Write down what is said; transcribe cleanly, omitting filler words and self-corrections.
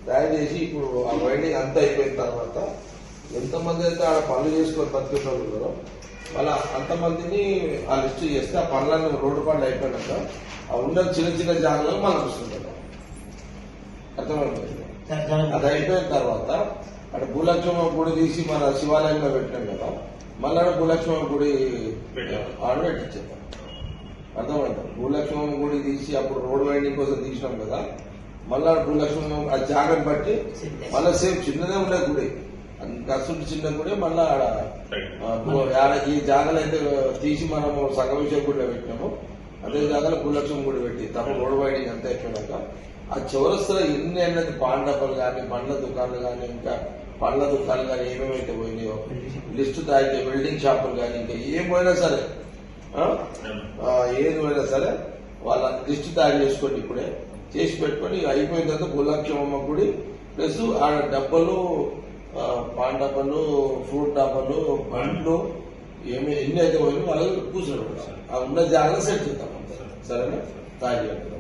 తయారు చేసి ఇప్పుడు ఆ వైండింగ్ అంతా అయిపోయిన తర్వాత ఎంతమంది అయితే ఆడ పనులు చేసుకొని బతికేటోళ్ళు ఉన్నారో మళ్ళీ అంతమందిని ఆ లిస్ట్ చేస్తే ఆ పనులన్నీ రోడ్డు పనులు అయిపోయినాక ఆ ఉన్న చిన్న చిన్న జాగాలు మనం వస్తుంటాం. అర్థమైపోయింది. అది అయిపోయిన తర్వాత అక్కడ భూలక్ష్మ గుడి తీసి మన శివాలయంలో పెట్టినాం కదా, మళ్ళీ భూలక్ష్మ గుడి ఆడ పెట్టించాం. అర్థమైంది. భూలక్ష్మ గుడి తీసి అప్పుడు రోడ్ వైండింగ్ కోసం తీసినాం కదా, మళ్ళా భూలక్ష్మ ఆ జాగని బట్టి మళ్ళీ సేమ్ చిన్నదే ఉండే గుడి, కసుడు చిన్న గుడి. మళ్ళా ఆడ ఈ జాగలు అయితే తీసి మనము సంగమేశ్వర గుడిలో పెట్టినాము, అదే జాగాలో భూలక్ష్మ గుడి పెట్టి తప్ప రోడ్ వైండింగ్ అంతా అయిపోయినాక ఆ చౌరస్తులో ఎన్ని అన్నది పాన్ డబ్బాలు కానీ, పండ్ల దుకాణాలు కానీ, ఇంకా పండ్ల దుకాణాలు కానీ ఏమేమైతే పోయినాయో లిస్టు తాగితే వెల్డింగ్ షాపులు కానీ ఇంకా ఏం పోయినా సరే ఏది పోయినా సరే వాళ్ళ లిస్టు తయారు చేసుకోండి. ఇప్పుడే చేసి పెట్టుకొని అయిపోయిన తర్వాత భూలక్ష్మమ్మ గుడి ప్లస్ ఆడ డబ్బలు, పాన్ డబ్బాలు, ఫ్రూట్ డబ్బాలు, బండ్లు ఎన్ని అయితే పోయినా వాళ్ళు కూర్చొని ఆ ఉన్న జాగ్రత్త సెట్ చేద్దాం. సరేనా? తయారు చేద్దాం.